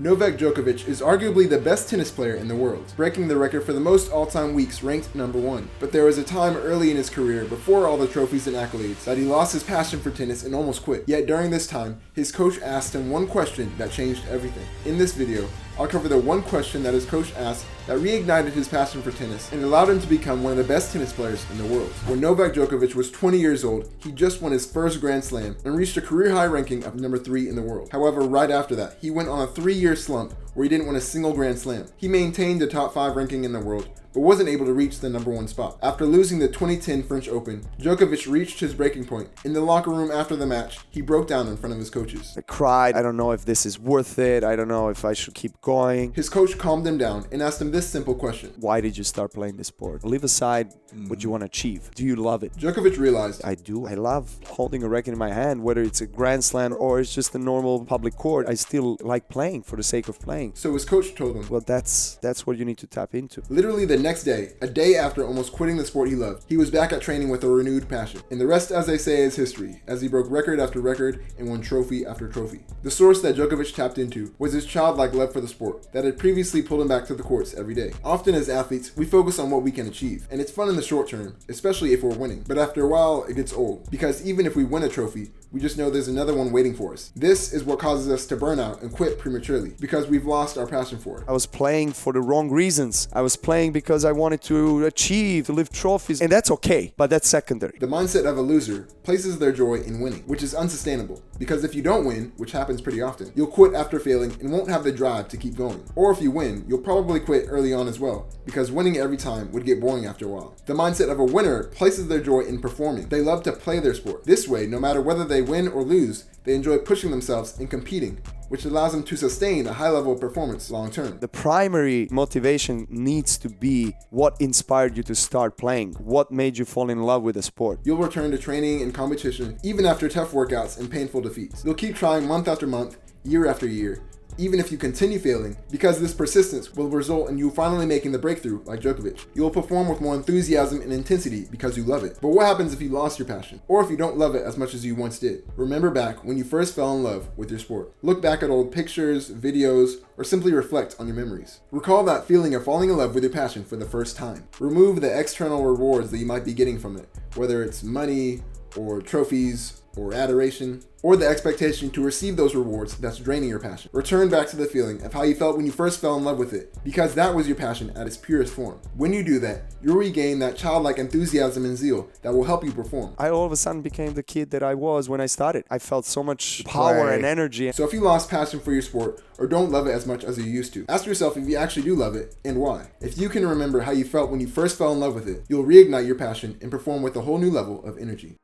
Novak Djokovic is arguably the best tennis player in the world, breaking the record for the most all-time weeks ranked number 1. But there was a time early in his career, before all the trophies and accolades, that he lost his passion for tennis and almost quit. Yet during this time, his coach asked him one question that changed everything. In this video, I'll cover the one question that his coach asked that reignited his passion for tennis and allowed him to become one of the best tennis players in the world. When Novak Djokovic was 20 years old, he just won his first Grand Slam and reached a career-high ranking of number 3 in the world. However, right after that, he went on a 3-year slump where he didn't win a single Grand Slam. He maintained the top 5 ranking in the world, but wasn't able to reach the number 1 spot. After losing the 2010 French Open, Djokovic reached his breaking point. In the locker room after the match, he broke down in front of his coaches. I cried. I don't know if this is worth it. I don't know if I should keep going. His coach calmed him down and asked him this simple question. Why did you start playing this sport? Leave aside what you want to achieve. Do you love it? Djokovic realized, I do. I love holding a racket in my hand, whether it's a Grand Slam or it's just a normal public court. I still like playing for the sake of playing. So his coach told him, well, that's what you need to tap into. Literally the next day, a day after almost quitting the sport he loved, he was back at training with a renewed passion. And the rest, as they say, is history, as he broke record after record and won trophy after trophy. The source that Djokovic tapped into was his childlike love for the sport that had previously pulled him back to the courts every day. Often as athletes, we focus on what we can achieve, and it's fun in the short term, especially if we're winning. But after a while, it gets old, because even if we win a trophy, we just know there's another one waiting for us. This is what causes us to burn out and quit prematurely, because we've lost our passion for it. I was playing for the wrong reasons. I was playing because I wanted to achieve, to lift trophies, and that's okay, but that's secondary. The mindset of a loser places their joy in winning, which is unsustainable, because if you don't win, which happens pretty often, you'll quit after failing and won't have the drive to keep going. Or if you win, you'll probably quit early on as well, because winning every time would get boring after a while. The mindset of a winner places their joy in performing. They love to play their sport. This way, no matter whether they win or lose, they enjoy pushing themselves and competing, which allows them to sustain a high level of performance long term. The primary motivation needs to be what inspired you to start playing, what made you fall in love with the sport. You'll return to training and competition even after tough workouts and painful defeats. You'll keep trying month after month, year after year, even if you continue failing, because this persistence will result in you finally making the breakthrough like Djokovic. You will perform with more enthusiasm and intensity because you love it. But what happens if you lost your passion? Or if you don't love it as much as you once did? Remember back when you first fell in love with your sport. Look back at old pictures, videos, or simply reflect on your memories. Recall that feeling of falling in love with your passion for the first time. Remove the external rewards that you might be getting from it, whether it's money or trophies or adoration, or the expectation to receive those rewards that's draining your passion. Return back to the feeling of how you felt when you first fell in love with it, because that was your passion at its purest form. When you do that, you'll regain that childlike enthusiasm and zeal that will help you perform. I all of a sudden became the kid that I was when I started. I felt so much power and energy. So if you lost passion for your sport or don't love it as much as you used to, ask yourself if you actually do love it and why. If you can remember how you felt when you first fell in love with it, you'll reignite your passion and perform with a whole new level of energy.